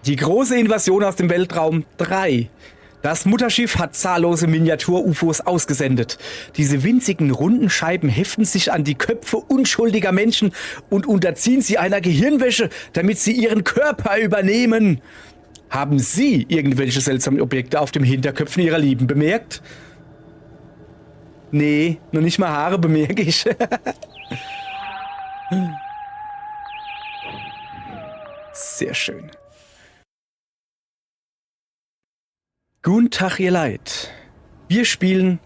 Die große Invasion aus dem Weltraum 3. Das Mutterschiff hat zahllose Miniatur-UFOs ausgesendet. Diese winzigen runden Scheiben heften sich an die Köpfe unschuldiger Menschen und unterziehen sie einer Gehirnwäsche, damit sie ihren Körper übernehmen. Haben Sie irgendwelche seltsamen Objekte auf den Hinterköpfen Ihrer Lieben bemerkt? Nee, noch nicht mal Haare bemerke ich. Sehr schön. Guten Tag, ihr Leid. Wir spielen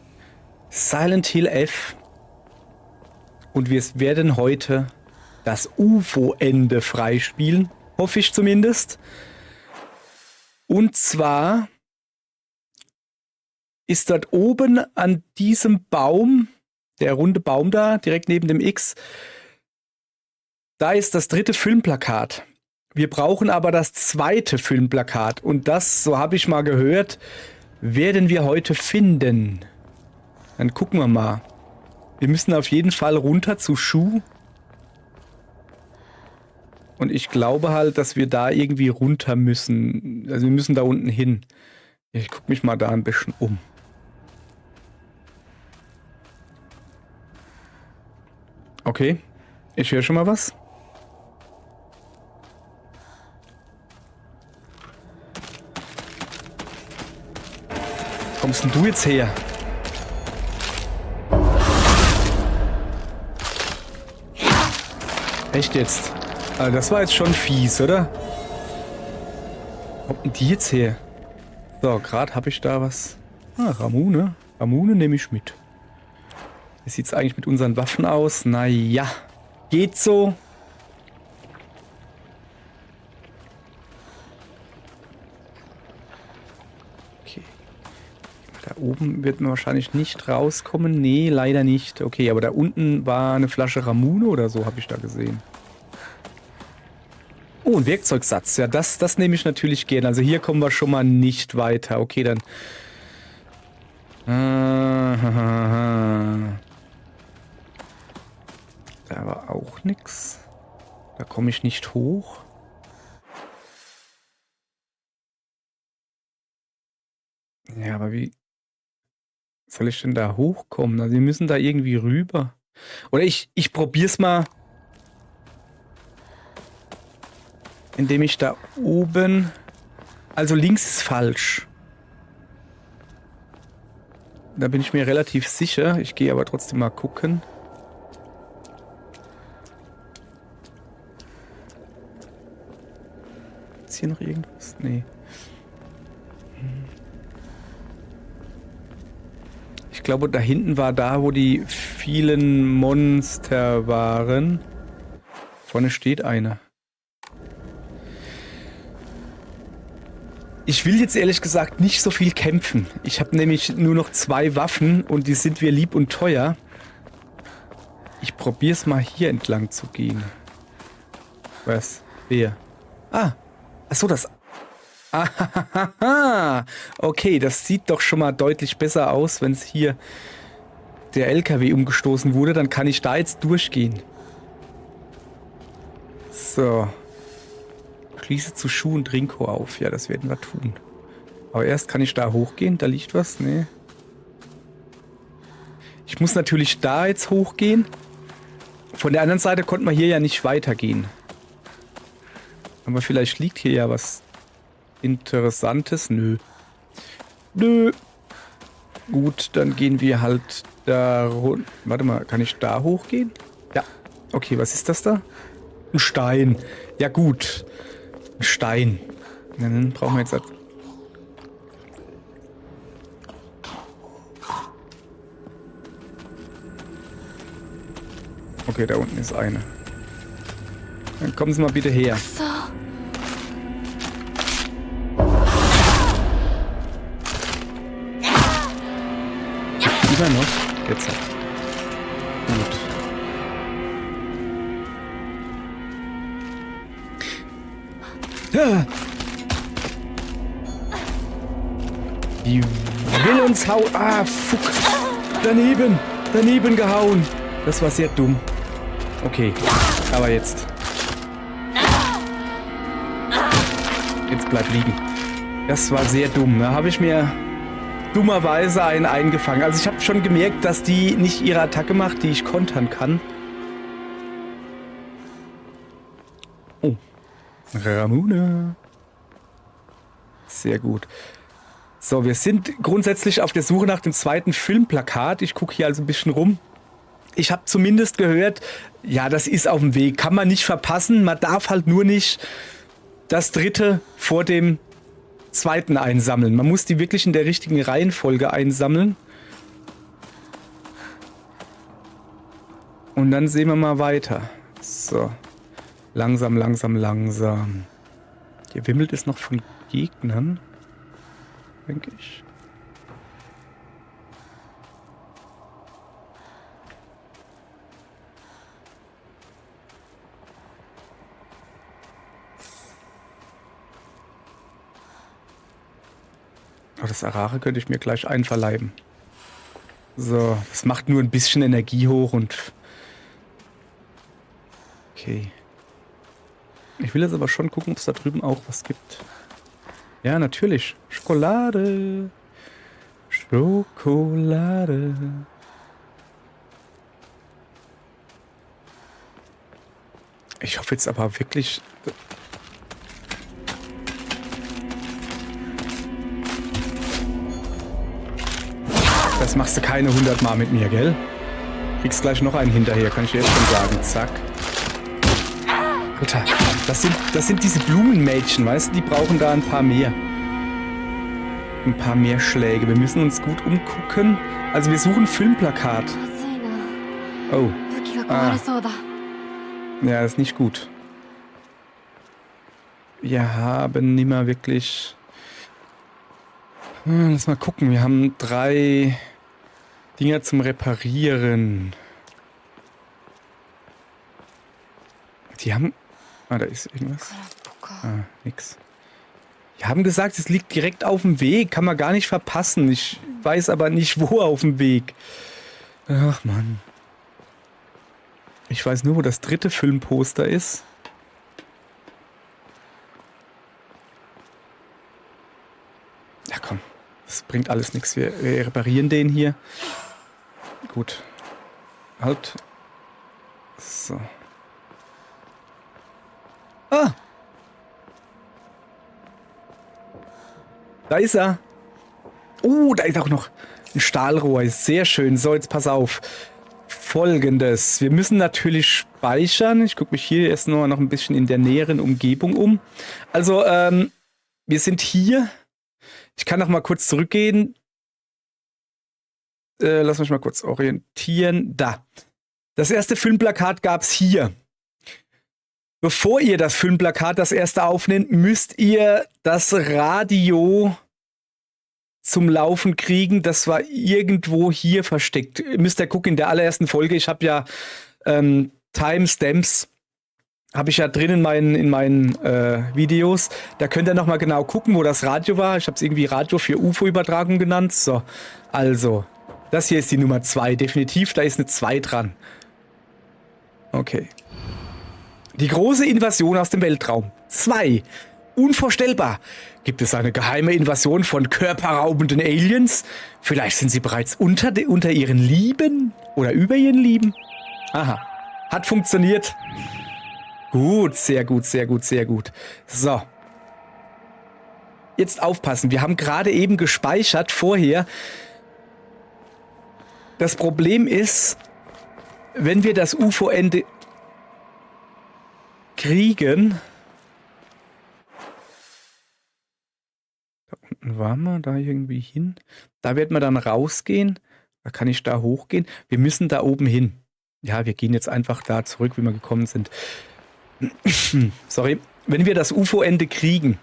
Silent Hill F und wir werden heute das UFO-Ende freispielen, hoffe ich zumindest. Und zwar ist dort oben an diesem Baum, der runde Baum da, direkt neben dem X, da ist das 3. Filmplakat. Wir brauchen aber das 2. Filmplakat. Und das, so habe ich mal gehört, werden wir heute finden. Dann gucken wir mal. Wir müssen auf jeden Fall runter zu Shu. Und ich glaube halt, dass wir da irgendwie runter müssen. Also wir müssen da unten hin. Ich gucke mich mal da ein bisschen um. Okay. Ich höre schon mal was. Kommst denn du jetzt her? Echt jetzt? Also das war jetzt schon fies, oder? Wo kommt denn die jetzt her? So, gerade habe ich da was. Ah, Ramune. Ramune nehme ich mit. Wie sieht es eigentlich mit unseren Waffen aus? Naja, geht so. Okay. Da oben wird man wahrscheinlich nicht rauskommen. Nee, leider nicht. Okay, aber da unten war eine Flasche Ramune oder so, habe ich da gesehen. Oh, ein Werkzeugsatz. Ja, das nehme ich natürlich gerne. Also hier kommen wir schon mal nicht weiter. Okay, dann. Da war auch nix. Da komme ich nicht hoch. Ja, aber wie soll ich denn da hochkommen? Also wir müssen da irgendwie rüber. Oder ich probier's mal. Indem ich da oben... Also links ist falsch. Da bin ich mir relativ sicher. Ich gehe aber trotzdem mal gucken. Ist hier noch irgendwas? Nee. Ich glaube, da hinten war da, wo die vielen Monster waren. Vorne steht einer. Ich will jetzt ehrlich gesagt nicht so viel kämpfen. Ich habe nämlich nur noch 2 Waffen und die sind mir lieb und teuer. Ich probiere es mal hier entlang zu gehen. Was? Wer? Ah. Achso, das... Ah, okay, das sieht doch schon mal deutlich besser aus, wenn es hier der LKW umgestoßen wurde. Dann kann ich da jetzt durchgehen. So. Schließe zu Schuh und Rinko auf. Ja, das werden wir tun. Aber erst kann ich da hochgehen. Da liegt was? Nee. Ich muss natürlich da jetzt hochgehen. Von der anderen Seite konnte man hier ja nicht weitergehen. Aber vielleicht liegt hier ja was Interessantes. Nö. Nö. Gut, dann gehen wir halt da runter. Warte mal, kann ich da hochgehen? Ja. Okay, was ist das da? Ein Stein. Ja gut. Ein Stein. Dann brauchen wir jetzt... Okay, da unten ist eine. Dann kommen Sie mal bitte her. So. Immer noch? Jetzt. Gut. Ja. Die will uns hauen. Ah, fuck. Daneben gehauen. Das war sehr dumm. Okay, aber jetzt. Jetzt bleib liegen. Das war sehr dumm. Da habe ich mir dummerweise einen eingefangen. Also ich habe schon gemerkt, dass die nicht ihre Attacke macht, die ich kontern kann. Oh. Ramuna. Sehr gut. So, wir sind grundsätzlich auf der Suche nach dem zweiten Filmplakat. Ich gucke hier also ein bisschen rum. Ich habe zumindest gehört, ja, das ist auf dem Weg. Kann man nicht verpassen. Man darf halt nur nicht das dritte vor dem zweiten einsammeln. Man muss die wirklich in der richtigen Reihenfolge einsammeln. Und dann sehen wir mal weiter. So. Langsam, langsam, langsam. Hier wimmelt es noch von Gegnern. Denke ich. Aber das Arare könnte ich mir gleich einverleiben. So, das macht nur ein bisschen Energie hoch und... Okay. Ich will jetzt aber schon gucken, ob es da drüben auch was gibt. Ja, natürlich. Schokolade. Schokolade. Ich hoffe jetzt aber wirklich... Das machst du keine 100 Mal mit mir, gell? Kriegst gleich noch einen hinterher, kann ich dir jetzt schon sagen. Zack. Alter, das sind diese Blumenmädchen, weißt du? Die brauchen da ein paar mehr. Ein paar mehr Schläge. Wir müssen uns gut umgucken. Also wir suchen Filmplakat. Oh. Ah. Ja, das ist nicht gut. Wir haben nimmer wirklich... Lass mal gucken. Wir haben 3 Dinger zum Reparieren. Die haben... Ah, da ist irgendwas. Ah, nix. Die haben gesagt, es liegt direkt auf dem Weg. Kann man gar nicht verpassen. Ich weiß aber nicht, wo auf dem Weg. Ach, Mann. Ich weiß nur, wo das dritte Filmposter ist. Ja, komm. Das bringt alles nichts. Wir reparieren den hier. Gut. Halt. So. Ah! Da ist er. Oh, da ist auch noch ein Stahlrohr. Sehr schön. So, jetzt pass auf. Folgendes. Wir müssen natürlich speichern. Ich gucke mich hier erst noch ein bisschen in der näheren Umgebung um. Also, wir sind hier. Ich kann noch mal kurz zurückgehen. Lass mich mal kurz orientieren. Da. Das erste Filmplakat gab es hier. Bevor ihr das Filmplakat das erste aufnehmt, müsst ihr das Radio zum Laufen kriegen. Das war irgendwo hier versteckt. Ihr müsst ja gucken, in der allerersten Folge. Ich habe ja Timestamps habe ich ja drin in meinen Videos. Da könnt ihr noch mal genau gucken, wo das Radio war. Ich habe es irgendwie Radio für UFO-Übertragung genannt. So, also, das hier ist die Nummer 2. Definitiv, da ist eine 2 dran. Okay. Die große Invasion aus dem Weltraum. 2. Unvorstellbar. Gibt es eine geheime Invasion von körperraubenden Aliens? Vielleicht sind sie bereits unter ihren Lieben? Oder über ihren Lieben? Aha. Hat funktioniert. Gut, sehr gut, sehr gut, sehr gut. So. Jetzt aufpassen. Wir haben gerade eben gespeichert vorher. Das Problem ist, wenn wir das UFO-Ende kriegen. Da unten waren wir, da irgendwie hin. Da wird man dann rausgehen. Da kann ich da hochgehen. Wir müssen da oben hin. Ja, wir gehen jetzt einfach da zurück, wie wir gekommen sind. Sorry. Wenn wir das UFO-Ende kriegen.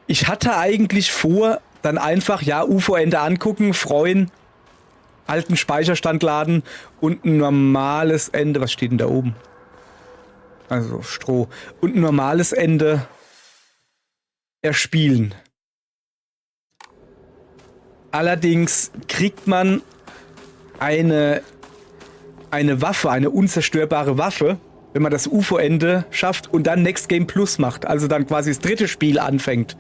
Ich hatte eigentlich vor, dann einfach, ja, UFO-Ende angucken, freuen, alten Speicherstand laden und ein normales Ende. Was steht denn da oben? Also Stroh. Und ein normales Ende erspielen. Allerdings kriegt man eine Waffe, eine unzerstörbare Waffe, wenn man das UFO-Ende schafft und dann Next Game Plus macht. Also dann quasi das dritte Spiel anfängt.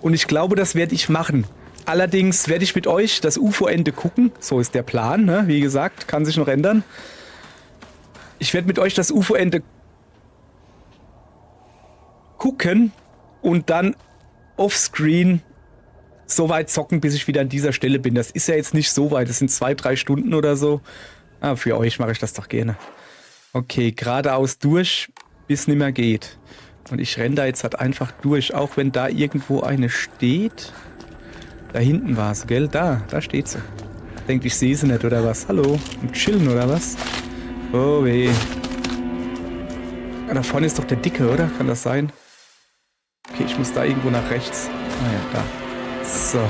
Und ich glaube, das werde ich machen. Allerdings werde ich mit euch das UFO-Ende gucken. So ist der Plan, ne? Wie gesagt, kann sich noch ändern. Ich werde mit euch das UFO-Ende gucken und dann offscreen so weit zocken, bis ich wieder an dieser Stelle bin. Das ist ja jetzt nicht so weit. Das sind 2-3 Stunden oder so. Ah, für euch mache ich das doch gerne. Okay, geradeaus durch, bis nimmer geht. Und ich renne da jetzt halt einfach durch, auch wenn da irgendwo eine steht. Da hinten war sie, gell? Da steht sie. Denkt, ich sehe sie nicht, oder was? Hallo? Und chillen, oder was? Oh weh. Da vorne ist doch der Dicke, oder? Kann das sein? Okay, ich muss da irgendwo nach rechts. Ah ja, da. So.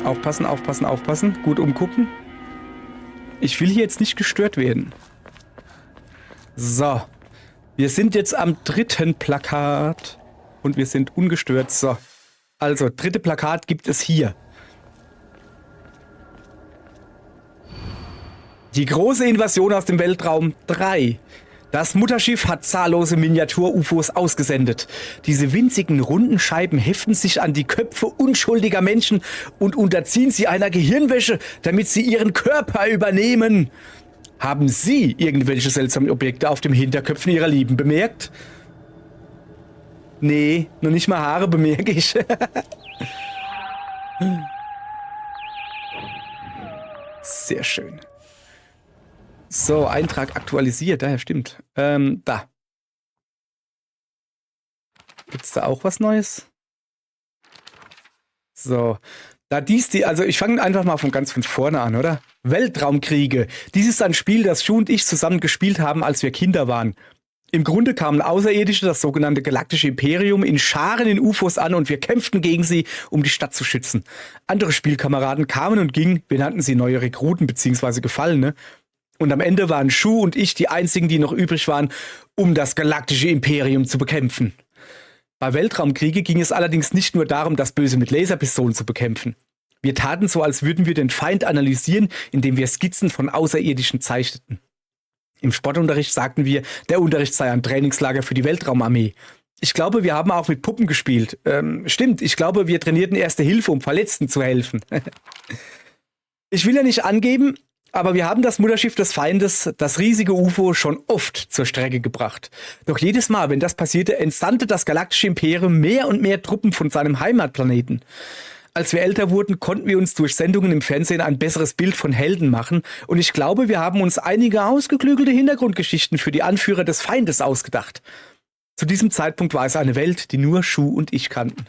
Aufpassen, aufpassen, aufpassen. Gut umgucken. Ich will hier jetzt nicht gestört werden. So. Wir sind jetzt am dritten Plakat. Und wir sind ungestört. So. Also, dritte Plakat gibt es hier. Die große Invasion aus dem Weltraum 3. Das Mutterschiff hat zahllose Miniatur-UFOs ausgesendet. Diese winzigen runden Scheiben heften sich an die Köpfe unschuldiger Menschen und unterziehen sie einer Gehirnwäsche, damit sie ihren Körper übernehmen. Haben Sie irgendwelche seltsamen Objekte auf den Hinterköpfen Ihrer Lieben bemerkt? Nee, noch nicht mal Haare bemerke ich. Sehr schön. So, Eintrag aktualisiert. Daher stimmt. Da. Gibt's da auch was Neues? So. Also ich fange einfach mal ganz von vorne an, oder? Weltraumkriege. Dies ist ein Spiel, das Schuh und ich zusammen gespielt haben, als wir Kinder waren. Im Grunde kamen Außerirdische, das sogenannte Galaktische Imperium, in Scharen in UFOs an und wir kämpften gegen sie, um die Stadt zu schützen. Andere Spielkameraden kamen und gingen, wir nannten sie neue Rekruten bzw. Gefallene. Und am Ende waren Schuh und ich die einzigen, die noch übrig waren, um das Galaktische Imperium zu bekämpfen. Bei Weltraumkriege ging es allerdings nicht nur darum, das Böse mit Laserpistolen zu bekämpfen. Wir taten so, als würden wir den Feind analysieren, indem wir Skizzen von Außerirdischen zeichneten. Im Sportunterricht sagten wir, der Unterricht sei ein Trainingslager für die Weltraumarmee. Ich glaube, wir haben auch mit Puppen gespielt. Stimmt, ich glaube, wir trainierten Erste Hilfe, um Verletzten zu helfen. Ich will ja nicht angeben, aber wir haben das Mutterschiff des Feindes, das riesige UFO, schon oft zur Strecke gebracht. Doch jedes Mal, wenn das passierte, entsandte das Galaktische Imperium mehr und mehr Truppen von seinem Heimatplaneten. Als wir älter wurden, konnten wir uns durch Sendungen im Fernsehen ein besseres Bild von Helden machen und ich glaube, wir haben uns einige ausgeklügelte Hintergrundgeschichten für die Anführer des Feindes ausgedacht. Zu diesem Zeitpunkt war es eine Welt, die nur Schuh und ich kannten.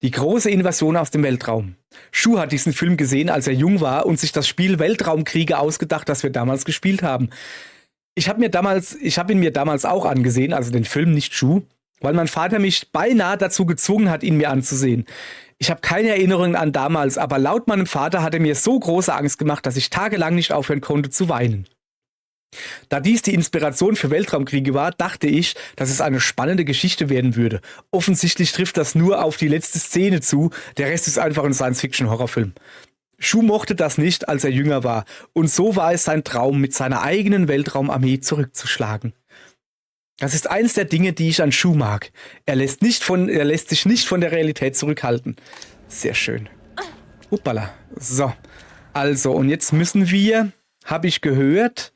Die große Invasion aus dem Weltraum. Schuh hat diesen Film gesehen, als er jung war und sich das Spiel Weltraumkriege ausgedacht, das wir damals gespielt haben. Ich habe ihn mir damals auch angesehen, also den Film, nicht Schuh, weil mein Vater mich beinahe dazu gezwungen hat, ihn mir anzusehen. Ich habe keine Erinnerungen an damals, aber laut meinem Vater hat er mir so große Angst gemacht, dass ich tagelang nicht aufhören konnte zu weinen. Da dies die Inspiration für Weltraumkriege war, dachte ich, dass es eine spannende Geschichte werden würde. Offensichtlich trifft das nur auf die letzte Szene zu, der Rest ist einfach ein Science-Fiction-Horrorfilm. Schuh mochte das nicht, als er jünger war, und so war es sein Traum, mit seiner eigenen Weltraumarmee zurückzuschlagen. Das ist eins der Dinge, die ich an Schuh mag. Er lässt sich nicht von der Realität zurückhalten. Sehr schön. Uppala. So. Also, und jetzt müssen wir, habe ich gehört,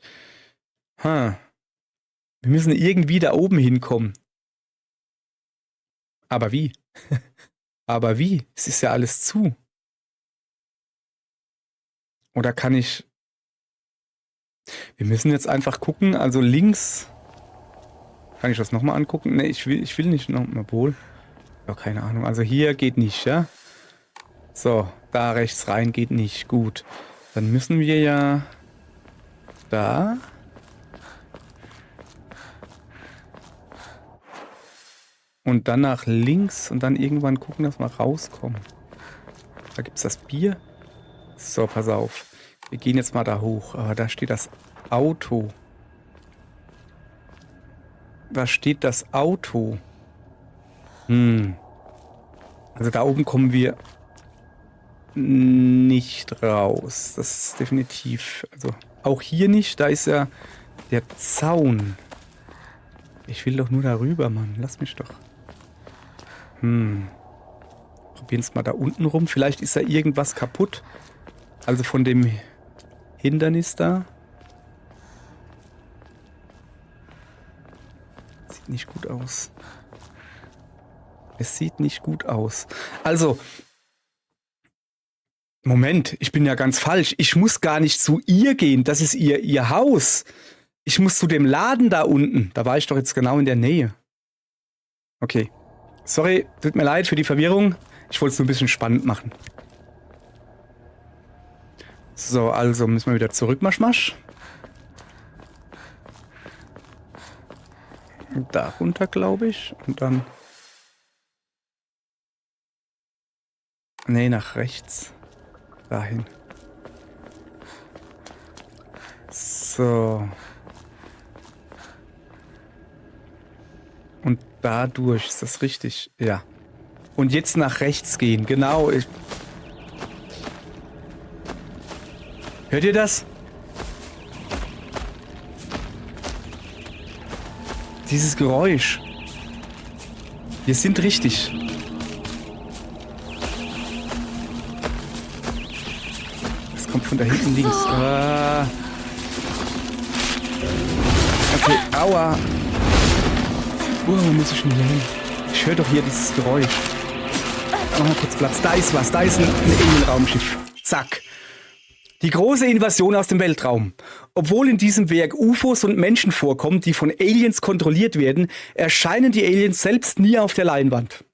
wir müssen irgendwie da oben hinkommen. Aber wie? Aber wie? Es ist ja alles zu. Oder kann ich... Wir müssen jetzt einfach gucken, also links... Kann ich das nochmal angucken? Ne, ich will nicht nochmal wohl. Ja, keine Ahnung. Also hier geht nicht, ja? So, da rechts rein geht nicht. Gut. Dann müssen wir ja da. Und dann nach links und dann irgendwann gucken, dass wir rauskommen. Da gibt es das Bier. So, pass auf. Wir gehen jetzt mal da hoch. Aber da steht das Auto. Da steht das Auto. Also da oben kommen wir nicht raus. Das ist definitiv... Also Auch hier nicht. Da ist ja der Zaun. Ich will doch nur darüber, Mann. Lass mich doch. Probieren es mal da unten rum. Vielleicht ist da irgendwas kaputt. Also von dem Hindernis da. Sieht nicht gut aus. Es sieht nicht gut aus. Also, Moment, ich bin ja ganz falsch. Ich muss gar nicht zu ihr gehen. Das ist ihr Haus. Ich muss zu dem Laden da unten. Da war ich doch jetzt genau in der Nähe. Okay. Sorry, tut mir leid für die Verwirrung. Ich wollte es nur ein bisschen spannend machen. So, also müssen wir wieder zurück, Masch. Da runter, glaube ich. Und dann... Nee, nach rechts. Dahin. So. Und dadurch, ist das richtig? Ja. Und jetzt nach rechts gehen, genau. Hört ihr das? Dieses Geräusch. Wir sind richtig. Das kommt von da hinten links. Okay, aua. Wo muss ich denn hier hin? Ich höre doch hier dieses Geräusch. Mach mal kurz Platz. Da ist was. Da ist ein Alien-Raumschiff. Zack. Die große Invasion aus dem Weltraum. Obwohl in diesem Werk UFOs und Menschen vorkommen, die von Aliens kontrolliert werden, erscheinen die Aliens selbst nie auf der Leinwand.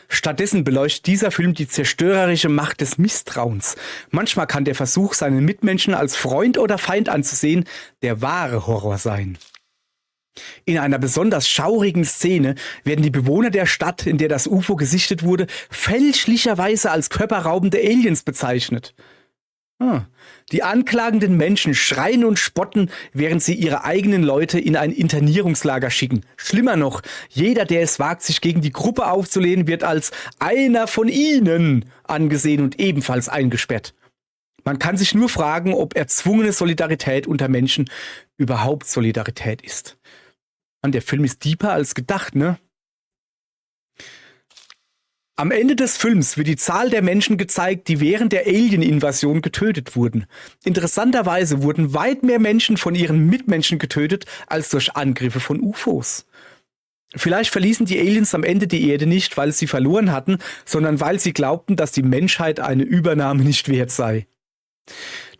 Stattdessen beleuchtet dieser Film die zerstörerische Macht des Misstrauens. Manchmal kann der Versuch, seinen Mitmenschen als Freund oder Feind anzusehen, der wahre Horror sein. In einer besonders schaurigen Szene werden die Bewohner der Stadt, in der das UFO gesichtet wurde, fälschlicherweise als körperraubende Aliens bezeichnet. Die anklagenden Menschen schreien und spotten, während sie ihre eigenen Leute in ein Internierungslager schicken. Schlimmer noch, jeder, der es wagt, sich gegen die Gruppe aufzulehnen, wird als einer von ihnen angesehen und ebenfalls eingesperrt. Man kann sich nur fragen, ob erzwungene Solidarität unter Menschen überhaupt Solidarität ist. Und der Film ist deeper als gedacht, ne? Am Ende des Films wird die Zahl der Menschen gezeigt, die während der Alien-Invasion getötet wurden. Interessanterweise wurden weit mehr Menschen von ihren Mitmenschen getötet, als durch Angriffe von UFOs. Vielleicht verließen die Aliens am Ende die Erde nicht, weil sie verloren hatten, sondern weil sie glaubten, dass die Menschheit eine Übernahme nicht wert sei.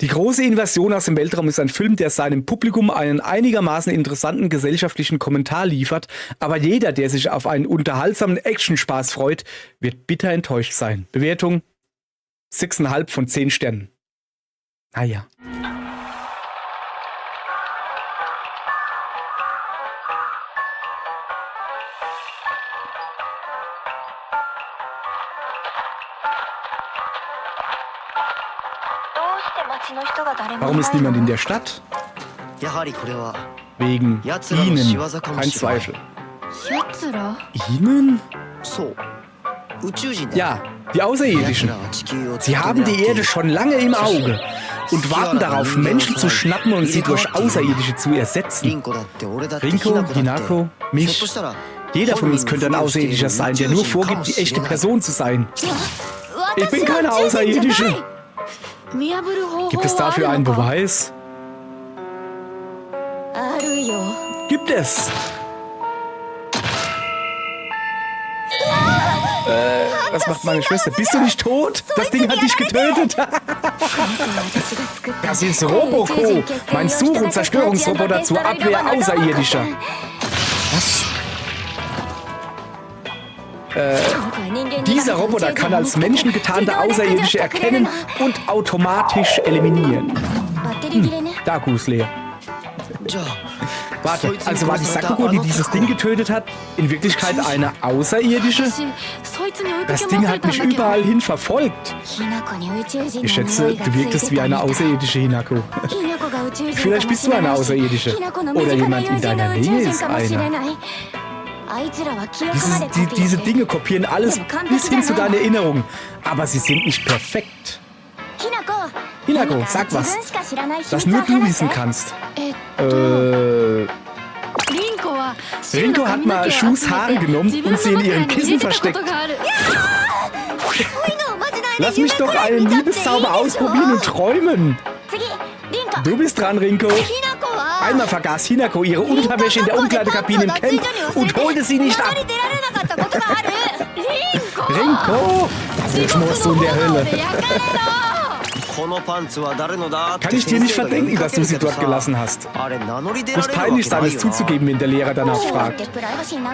Die große Invasion aus dem Weltraum ist ein Film, der seinem Publikum einen einigermaßen interessanten gesellschaftlichen Kommentar liefert, aber jeder, der sich auf einen unterhaltsamen Actionspaß freut, wird bitter enttäuscht sein. Bewertung 6,5 von 10 Sternen. Naja. Warum ist niemand in der Stadt? Wegen ihnen, kein Zweifel. Ihnen? Ja, die Außerirdischen. Sie haben die Erde schon lange im Auge und warten darauf, Menschen zu schnappen und sie durch Außerirdische zu ersetzen. Rinko, Hinako, mich. Jeder von uns könnte ein Außerirdischer sein, der nur vorgibt, die echte Person zu sein. Ich bin keine Außerirdische. Gibt es dafür einen Beweis? Gibt es. Was macht meine Schwester? Bist du nicht tot? Das Ding hat dich getötet. Das ist Roboco, mein Such- und Zerstörungsroboter zur Abwehr Außerirdischer. Was? Dieser Roboter kann als menschengetarnte Außerirdische erkennen und automatisch eliminieren. Daku ist leer. Warte, also war die Sakugo, die dieses Ding getötet hat, in Wirklichkeit eine Außerirdische? Das Ding hat mich überall hin verfolgt. Ich schätze, du wirktest wie eine Außerirdische, Hinako. Vielleicht bist du eine Außerirdische. Oder jemand in deiner Nähe ist einer. Diese Dinge kopieren alles bis hin zu deinen Erinnerungen. Aber sie sind nicht perfekt. Hinako, sag was, das nur du wissen kannst. Rinko hat mal Shus Haare genommen und sie in ihren Kissen versteckt. Lass mich doch einen Liebeszauber ausprobieren und träumen. Du bist dran, Rinko. Einmal vergaß Hinako ihre Unterwäsche in der Umkleidekabine im Camp und holte sie nicht ab. Rinko! Wo schmorst du in der Hölle? Kann ich dir nicht verdenken, dass du sie dort gelassen hast. Muss peinlich sein, es zuzugeben, wenn der Lehrer danach fragt.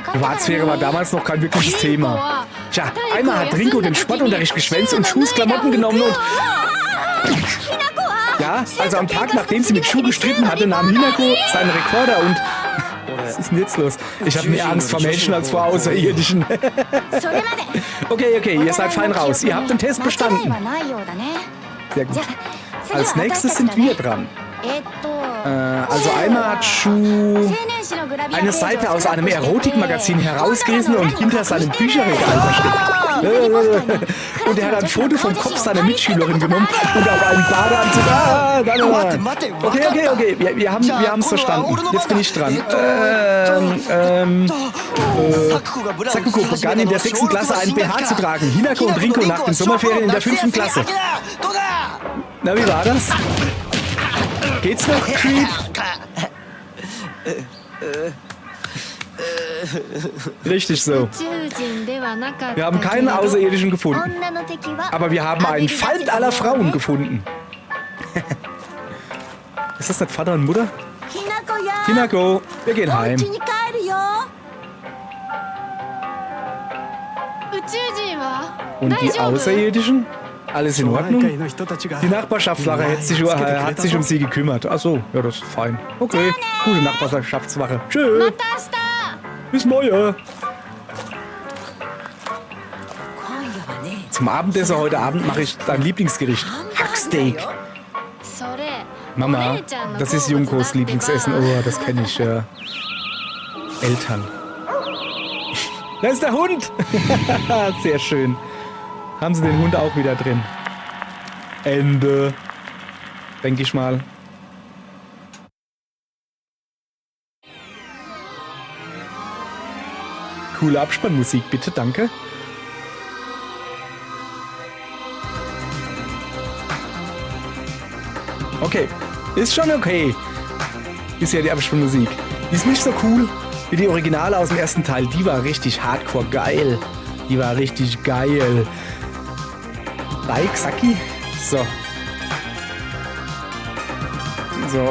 Privatsphäre war damals noch kein wirkliches Thema. Tja, einmal hat Rinko den Sportunterricht geschwänzt und Shus Klamotten genommen und... Ja, also am Tag, nachdem sie mit Shu gestritten hatte, nahm Hinako seinen Rekorder und... Was ist denn jetzt los? Ich habe mehr Angst vor Menschen als vor Außerirdischen. Okay, ihr seid fein raus. Ihr habt den Test bestanden. Sehr gut. Als nächstes sind wir dran. Also einmal hat Shu eine Seite aus einem Erotikmagazin herausgerissen und hinter seinem Bücherregal versteckt. Und er hat ein Foto vom Kopf seiner Mitschülerin genommen und auf einen Badeanzug. Okay. Wir haben es verstanden. Jetzt bin ich dran. Sakuko begann in der 6. Klasse einen BH zu tragen. Hinako und Rinko nach den Sommerferien in der 5. Klasse. Na, wie war das? Geht's noch, Creep? Richtig so. Wir haben keinen Außerirdischen gefunden. Aber wir haben einen Feind aller Frauen gefunden. Ist das nicht Vater und Mutter? Hinako, wir gehen heim. Und die Außerirdischen? Alles in Ordnung? Die Nachbarschaftswache hat sich um sie gekümmert. Ach so, ja, das ist fein. Okay, gute Nachbarschaftswache. Tschö. Bis morgen. Zum Abendessen heute Abend mache ich dein Lieblingsgericht. Hacksteak. Mama, das ist Junkos Lieblingsessen. Oh, das kenne ich. Ja. Eltern. Da ist der Hund. Sehr schön. Haben sie den Hund auch wieder drin. Ende. Denke ich mal. Coole Abspannmusik, bitte, danke. Okay, ist schon okay. Ist ja die Abspannmusik. Die ist nicht so cool wie die Originale aus dem ersten Teil. Die war richtig hardcore geil. Die war richtig geil. Saki. So,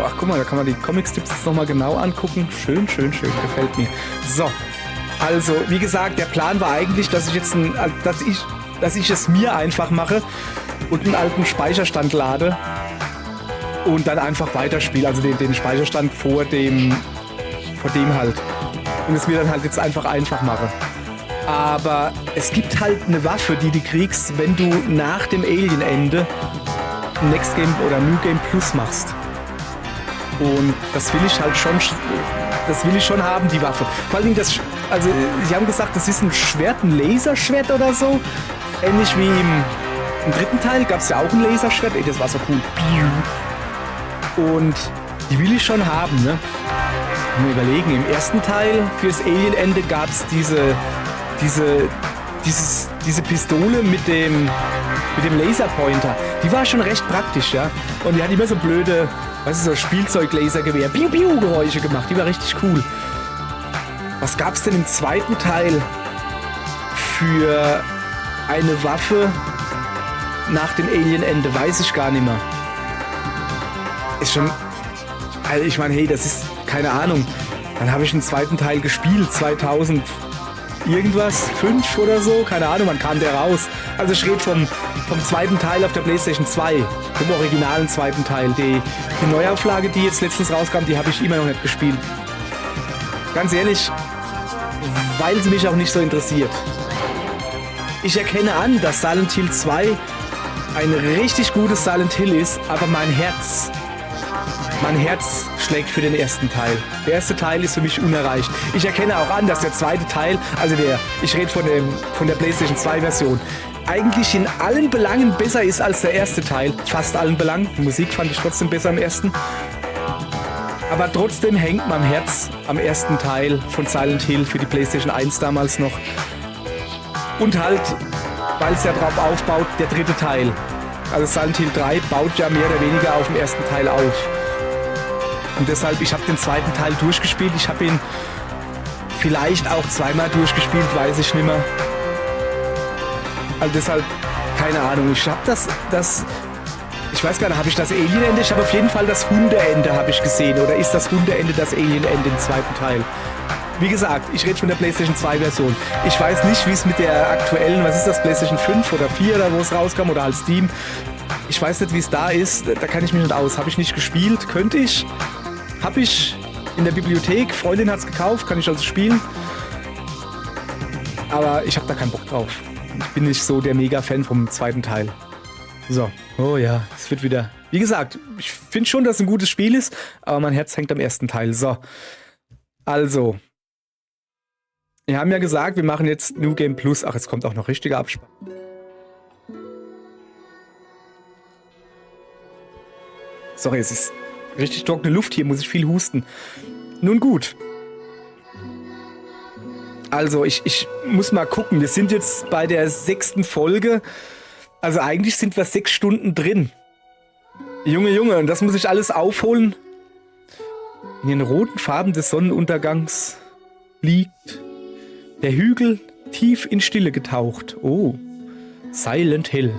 ach guck mal, da kann man die Comics-Tipps jetzt nochmal genau angucken. Schön, gefällt mir. So, also, wie gesagt, der Plan war eigentlich, dass ich jetzt dass ich es mir einfach mache und einen alten Speicherstand lade und dann einfach weiterspiele, also den Speicherstand vor dem halt. Und es mir dann halt jetzt einfach mache. Aber es gibt halt eine Waffe, die du kriegst, wenn du nach dem Alien-Ende Next Game oder New Game Plus machst. Und das will ich halt schon haben, die Waffe. Vor allem also sie haben gesagt, das ist ein Schwert, ein Laserschwert oder so. Ähnlich wie im dritten Teil gab es ja auch ein Laserschwert. Ey, das war so cool. Und die will ich schon haben, ne? Mal überlegen, im ersten Teil fürs Alien-Ende gab es diese Pistole mit dem Laserpointer, die war schon recht praktisch, ja. Und die hat immer so blöde, so Spielzeug-Lasergewehr, Piu-Piu-Geräusche gemacht. Die war richtig cool. Was gab's denn im zweiten Teil für eine Waffe nach dem Alien-Ende? Weiß ich gar nicht mehr. Ist schon... Also ich meine, hey, das ist... Keine Ahnung. Dann habe ich einen zweiten Teil gespielt, 2000... irgendwas, 5 oder so, keine Ahnung, wann kam der raus. Also ich rede vom zweiten Teil auf der PlayStation 2, vom originalen zweiten Teil. Die Neuauflage, die jetzt letztens rauskam, die habe ich immer noch nicht gespielt. Ganz ehrlich, weil sie mich auch nicht so interessiert. Ich erkenne an, dass Silent Hill 2 ein richtig gutes Silent Hill ist, aber mein Herz schlägt für den ersten Teil. Der erste Teil ist für mich unerreicht. Ich erkenne auch an, dass der zweite Teil, also ich rede von der PlayStation 2 Version, eigentlich in allen Belangen besser ist als der erste Teil. Fast allen Belangen. Die Musik fand ich trotzdem besser im ersten. Aber trotzdem hängt mein Herz am ersten Teil von Silent Hill für die PlayStation 1 damals noch. Und halt, weil es ja drauf aufbaut, der dritte Teil. Also Silent Hill 3 baut ja mehr oder weniger auf dem ersten Teil auf. Und deshalb, ich habe den zweiten Teil durchgespielt. Ich habe ihn vielleicht auch zweimal durchgespielt, weiß ich nicht mehr. Also deshalb, keine Ahnung. Ich habe ich weiß gar nicht, habe ich das Alien-Ende? Ich habe auf jeden Fall das Hundeende habe ich gesehen. Oder ist das Hundeende das Alien-Ende im zweiten Teil? Wie gesagt, ich rede von der PlayStation 2 Version. Ich weiß nicht, wie es mit der aktuellen, was ist das, PlayStation 5 oder 4 oder wo es rauskam oder halt Steam. Ich weiß nicht, wie es da ist. Da kann ich mich nicht aus. Habe ich nicht gespielt? Könnte ich? Habe ich in der Bibliothek. Freundin hat es gekauft, kann ich also spielen. Aber ich habe da keinen Bock drauf. Ich bin nicht so der Mega-Fan vom zweiten Teil. So. Oh ja, es wird wieder... Wie gesagt, ich finde schon, dass es ein gutes Spiel ist, aber mein Herz hängt am ersten Teil. So. Also. Wir haben ja gesagt, wir machen jetzt New Game Plus. Ach, jetzt kommt auch noch richtiger Abspann. Sorry, es ist richtig trockene Luft hier, muss ich viel husten. Nun gut. Also, ich muss mal gucken. Wir sind jetzt bei der 6. Folge. Also eigentlich sind wir 6 Stunden drin. Junge, und das muss ich alles aufholen. In den roten Farben des Sonnenuntergangs liegt der Hügel tief in Stille getaucht. Oh, Silent Hill.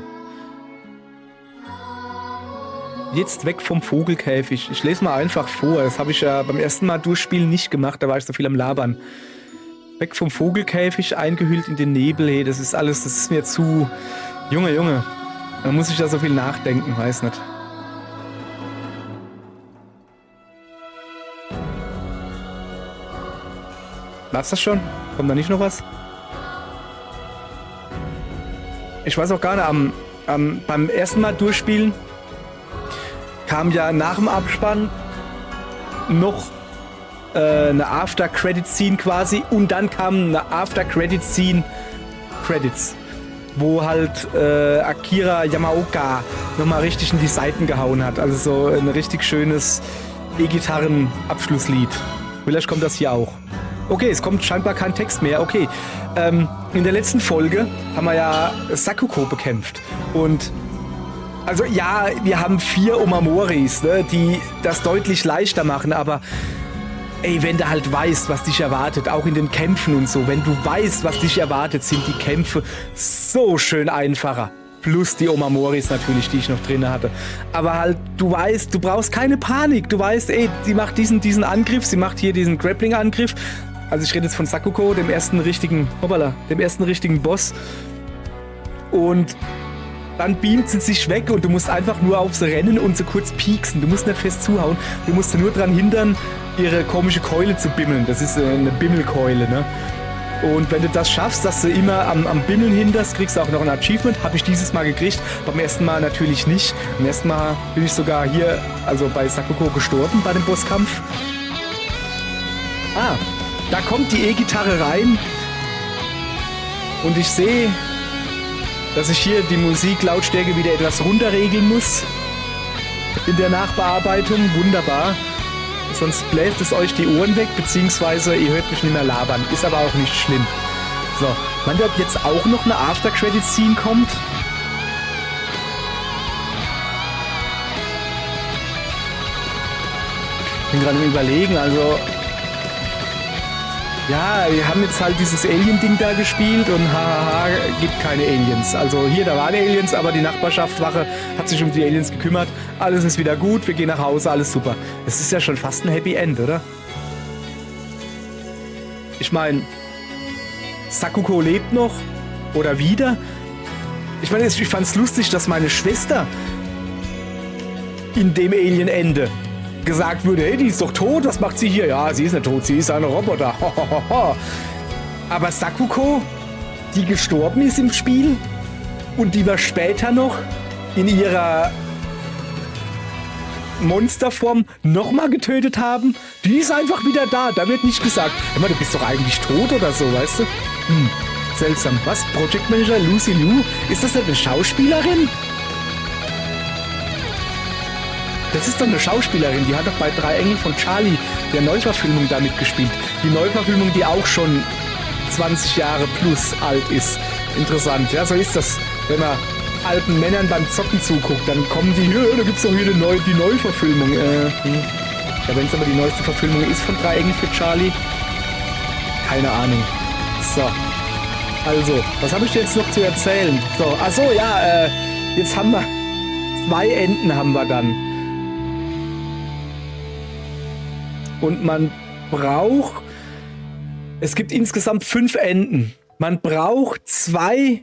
Jetzt weg vom Vogelkäfig. Ich lese mal einfach vor. Das habe ich ja beim ersten Mal durchspielen nicht gemacht. Da war ich so viel am Labern. Weg vom Vogelkäfig, eingehüllt in den Nebel. Hey, das ist alles, das ist mir zu... Junge. Da muss ich da so viel nachdenken, weiß nicht. War's das schon? Kommt da nicht noch was? Ich weiß auch gar nicht, beim ersten Mal durchspielen kam ja nach dem Abspann noch eine After-Credit-Scene quasi und dann kam eine After-Credit-Scene Credits, wo halt Akira Yamaoka nochmal richtig in die Seiten gehauen hat. Also so ein richtig schönes E-Gitarren-Abschlusslied. Vielleicht kommt das hier auch. Okay, es kommt scheinbar kein Text mehr. Okay, in der letzten Folge haben wir ja Sakuko bekämpft. Und also ja, wir haben 4 Omamoris, ne, die das deutlich leichter machen, aber ey, wenn du halt weißt, was dich erwartet, auch in den Kämpfen und so, wenn du weißt, was dich erwartet, sind die Kämpfe so schön einfacher. Plus die Omamoris natürlich, die ich noch drin hatte. Aber halt, du weißt, du brauchst keine Panik. Du weißt, ey, sie macht diesen Angriff, sie macht hier diesen Grappling-Angriff. Also ich rede jetzt von Sakuko, dem ersten richtigen Boss. Und dann beamt sie sich weg und du musst einfach nur auf sie rennen und so kurz pieksen. Du musst nicht fest zuhauen, du musst sie nur dran hindern, ihre komische Keule zu bimmeln. Das ist eine Bimmelkeule, ne? Und wenn du das schaffst, dass du immer am Bimmeln hinderst, kriegst du auch noch ein Achievement. Habe ich dieses Mal gekriegt, beim ersten Mal natürlich nicht. Beim ersten Mal bin ich sogar hier, also bei Sakuko, gestorben bei dem Bosskampf. Ah, da kommt die E-Gitarre rein und ich sehe, dass ich hier die Musiklautstärke wieder etwas runterregeln muss in der Nachbearbeitung. Wunderbar. Sonst bläst es euch die Ohren weg, beziehungsweise ihr hört mich nicht mehr labern. Ist aber auch nicht schlimm. So, meint ihr, ob jetzt auch noch eine After-Credit-Scene kommt? Ich bin gerade am Überlegen, also... Ja, wir haben jetzt halt dieses Alien-Ding da gespielt und hahaha, gibt keine Aliens. Also hier, da waren Aliens, aber die Nachbarschaftswache hat sich um die Aliens gekümmert. Alles ist wieder gut, wir gehen nach Hause, alles super. Es ist ja schon fast ein Happy End, oder? Ich meine, Sakuko lebt noch oder wieder. Ich meine, ich fand's lustig, dass meine Schwester in dem Alien-Ende gesagt würde, hey, die ist doch tot, was macht sie hier? Ja, sie ist nicht tot, sie ist ein Roboter. Aber Sakuko, die gestorben ist im Spiel und die wir später noch in ihrer Monsterform nochmal getötet haben, die ist einfach wieder da. Da wird nicht gesagt, immer, du bist doch eigentlich tot oder so, weißt du? seltsam. Was? Project Manager Lucy Liu? Ist das denn eine Schauspielerin? Das ist doch eine Schauspielerin. Die hat doch bei Drei Engel von Charlie, der Neuverfilmung, da mitgespielt. Die Neuverfilmung, die auch schon 20 Jahre plus alt ist. Interessant. Ja, so ist das, wenn man alten Männern beim Zocken zuguckt. Dann kommen die, da gibt's doch hier die Neuverfilmung. Ja, wenn es aber die neueste Verfilmung ist von Drei Engel für Charlie, keine Ahnung. So. Also, was habe ich dir jetzt noch zu erzählen? So, achso, ja, jetzt haben wir 2 Enden haben wir dann. Und man braucht, es gibt insgesamt 5 Enden. Man braucht 2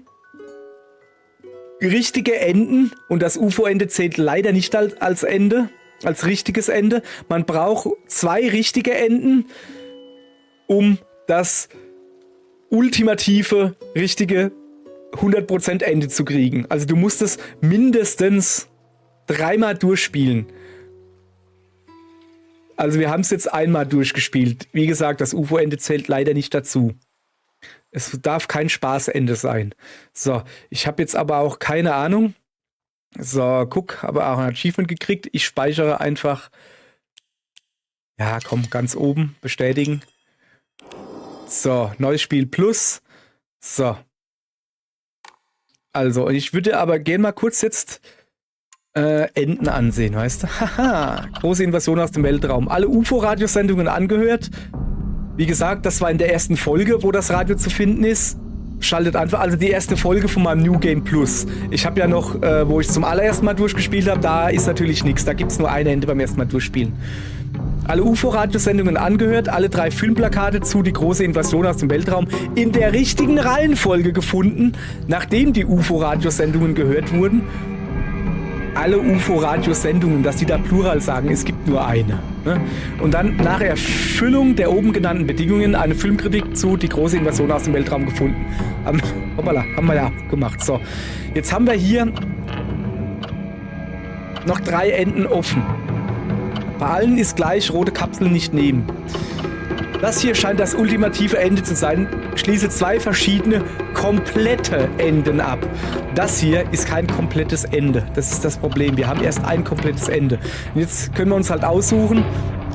richtige Enden und das UFO-Ende zählt leider nicht als Ende, als richtiges Ende. Man braucht 2 richtige Enden, um das ultimative, richtige 100% Ende zu kriegen. Also du musst es mindestens 3-mal durchspielen. Also wir haben es jetzt einmal durchgespielt. Wie gesagt, das UFO-Ende zählt leider nicht dazu. Es darf kein Spaßende sein. So, ich habe jetzt aber auch keine Ahnung. So, guck, habe auch ein Achievement gekriegt. Ich speichere einfach. Ja, komm, ganz oben, bestätigen. So, neues Spiel plus. So. Also, und ich würde aber gerne mal kurz jetzt Enden ansehen, weißt du? Haha, große Invasion aus dem Weltraum. Alle UFO-Radiosendungen angehört. Wie gesagt, das war in der ersten Folge, wo das Radio zu finden ist. Schaltet einfach, also die erste Folge von meinem New Game Plus. Ich habe ja noch, wo ich zum allerersten Mal durchgespielt habe, da ist natürlich nichts. Da gibt es nur ein Ende beim ersten Mal durchspielen. Alle UFO-Radiosendungen angehört, alle 3 Filmplakate zu Die große Invasion aus dem Weltraum in der richtigen Reihenfolge gefunden, nachdem die UFO-Radiosendungen gehört wurden. Alle UFO-Radiosendungen, dass die da Plural sagen, es gibt nur eine. Ne? Und dann nach Erfüllung der oben genannten Bedingungen eine Filmkritik zu Die große Invasion aus dem Weltraum gefunden. Hoppala, haben wir ja gemacht. So, jetzt haben wir hier noch 3 Enden offen. Bei allen ist gleich, rote Kapsel nicht nehmen. Das hier scheint das ultimative Ende zu sein. Schließe 2 verschiedene komplette Enden ab. Das hier ist kein komplettes Ende. Das ist das Problem. Wir haben erst ein komplettes Ende. Und jetzt können wir uns halt aussuchen,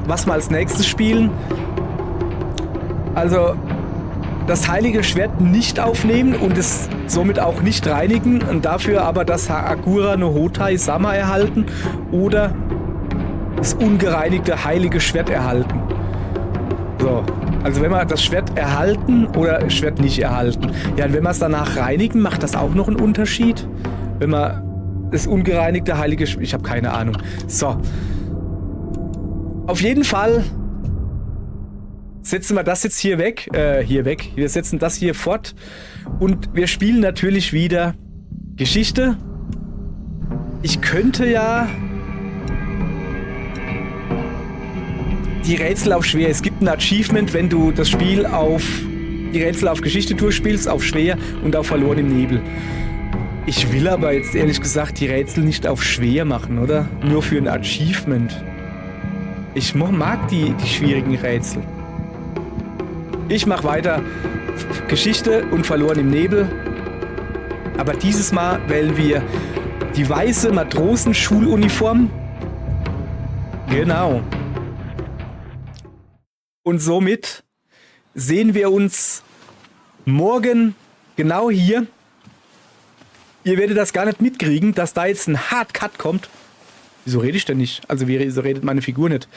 was wir als nächstes spielen. Also das heilige Schwert nicht aufnehmen und es somit auch nicht reinigen. Und dafür aber das Agura no Hotai Sama erhalten oder das ungereinigte heilige Schwert erhalten. So, also wenn wir das Schwert erhalten oder Schwert nicht erhalten. Ja, und wenn wir es danach reinigen, macht das auch noch einen Unterschied? Wenn wir das ungereinigte heilige Schwert... Ich habe keine Ahnung. So. Auf jeden Fall setzen wir das jetzt hier weg. Wir setzen das hier fort. Und wir spielen natürlich wieder Geschichte. Ich könnte ja... die Rätsel auf schwer. Es gibt ein Achievement, wenn du das Spiel die Rätsel auf Geschichte durchspielst, auf schwer und auf verloren im Nebel. Ich will aber jetzt ehrlich gesagt die Rätsel nicht auf schwer machen, oder? Nur für ein Achievement. Ich mag die schwierigen Rätsel. Ich mache weiter Geschichte und verloren im Nebel. Aber dieses Mal wählen wir die weiße Matrosenschuluniform. Genau. Und somit sehen wir uns morgen genau hier. Ihr werdet das gar nicht mitkriegen, dass da jetzt ein Hardcut kommt. Wieso rede ich denn nicht? Also wieso redet meine Figur nicht?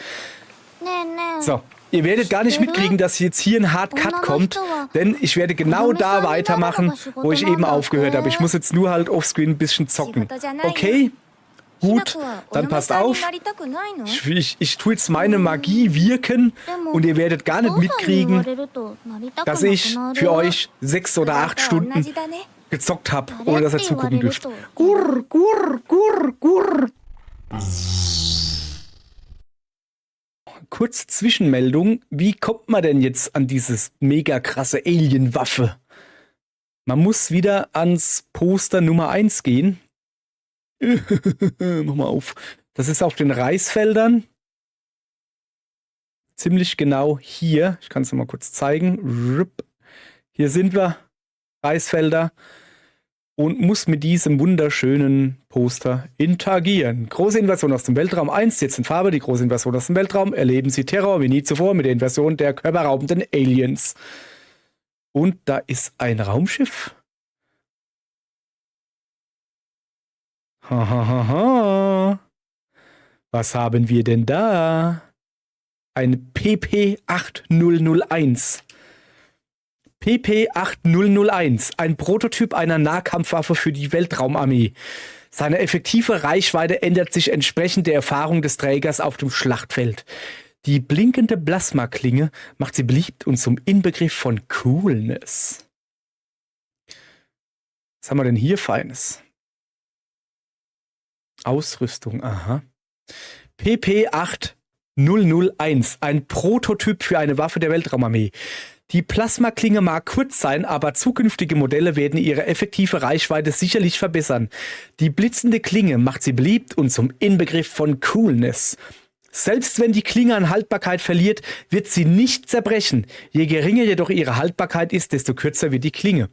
So, ihr werdet gar nicht mitkriegen, dass jetzt hier ein Hardcut kommt, denn ich werde genau da weitermachen, wo ich eben aufgehört habe. Ich muss jetzt nur halt offscreen ein bisschen zocken. Okay? Gut, dann passt auf. Ich tue jetzt meine Magie wirken und ihr werdet gar nicht mitkriegen, dass ich für euch 6 oder 8 Stunden gezockt habe, ohne dass ihr zugucken dürft. Gurr, gurr, gurr, gurr. Kurz Zwischenmeldung. Wie kommt man denn jetzt an dieses mega krasse Alien-Waffe? Man muss wieder ans Poster Nummer 1 gehen. Mach mal auf. Das ist auf den Reisfeldern. Ziemlich genau hier. Ich kann es mal kurz zeigen. Hier sind wir. Reisfelder und muss mit diesem wunderschönen Poster interagieren. Große Invasion aus dem Weltraum 1, jetzt in Farbe, die große Invasion aus dem Weltraum. Erleben Sie Terror wie nie zuvor mit der Invasion der körperraubenden Aliens. Und da ist ein Raumschiff. Hahaha. Was haben wir denn da? Ein PP-8001. PP-8001, ein Prototyp einer Nahkampfwaffe für die Weltraumarmee. Seine effektive Reichweite ändert sich entsprechend der Erfahrung des Trägers auf dem Schlachtfeld. Die blinkende Plasmaklinge macht sie beliebt und zum Inbegriff von Coolness. Was haben wir denn hier Feines? Ausrüstung, aha. PP-8001, ein Prototyp für eine Waffe der Weltraumarmee. Die Plasmaklinge mag kurz sein, aber zukünftige Modelle werden ihre effektive Reichweite sicherlich verbessern. Die blitzende Klinge macht sie beliebt und zum Inbegriff von Coolness. Selbst wenn die Klinge an Haltbarkeit verliert, wird sie nicht zerbrechen. Je geringer jedoch ihre Haltbarkeit ist, desto kürzer wird die Klinge.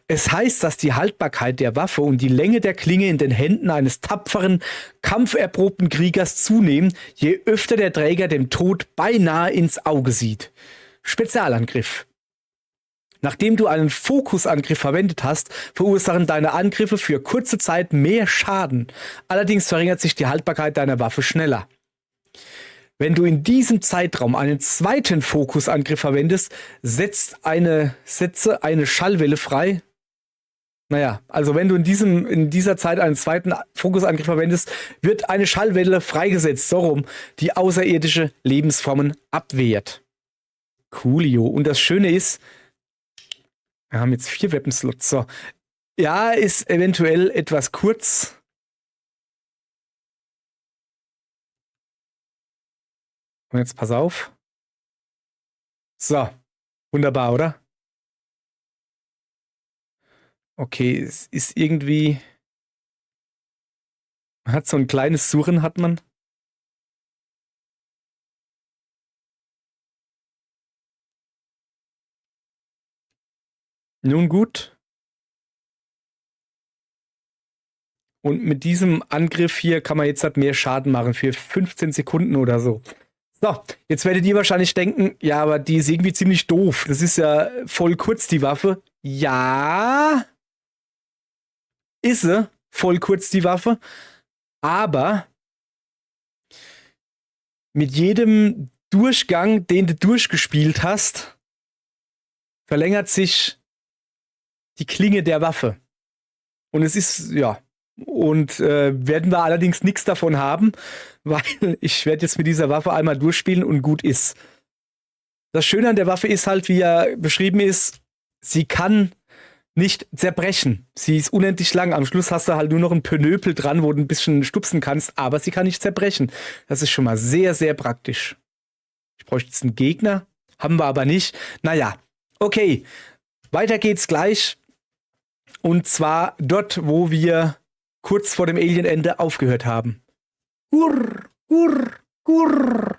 Es heißt, dass die Haltbarkeit der Waffe und die Länge der Klinge in den Händen eines tapferen, kampferprobten Kriegers zunehmen, je öfter der Träger dem Tod beinahe ins Auge sieht. Spezialangriff. Nachdem du einen Fokusangriff verwendet hast, verursachen deine Angriffe für kurze Zeit mehr Schaden. Allerdings verringert sich die Haltbarkeit deiner Waffe schneller. Wenn du in diesem Zeitraum einen zweiten Fokusangriff verwendest, setze eine Schallwelle frei. Naja, also wenn du in dieser Zeit einen zweiten Fokusangriff verwendest, wird eine Schallwelle freigesetzt, so rum, die außerirdische Lebensformen abwehrt. Coolio. Und das Schöne ist, wir haben jetzt 4 Weaponslots. So. Ja, ist eventuell etwas kurz. Und jetzt pass auf. So. Wunderbar, oder? Okay, es ist irgendwie... Man hat so ein kleines Surren, hat man. Nun gut. Und mit diesem Angriff hier kann man jetzt halt mehr Schaden machen für 15 Sekunden oder so. So, jetzt werdet ihr wahrscheinlich denken, ja, aber die ist irgendwie ziemlich doof. Das ist ja voll kurz, die Waffe. Ja, ist sie voll kurz, die Waffe. Aber mit jedem Durchgang, den du durchgespielt hast, verlängert sich die Klinge der Waffe. Und es ist, ja, und werden wir allerdings nichts davon haben, weil ich werde jetzt mit dieser Waffe einmal durchspielen und gut ist. Das Schöne an der Waffe ist halt, wie ja beschrieben ist, sie kann nicht zerbrechen. Sie ist unendlich lang. Am Schluss hast du halt nur noch ein Pönöpel dran, wo du ein bisschen stupsen kannst, aber sie kann nicht zerbrechen. Das ist schon mal sehr, sehr praktisch. Ich bräuchte jetzt einen Gegner, haben wir aber nicht. Naja, okay, weiter geht's gleich. Und zwar dort, wo wir kurz vor dem Alien-Ende aufgehört haben. Gurr, gurr, gurr.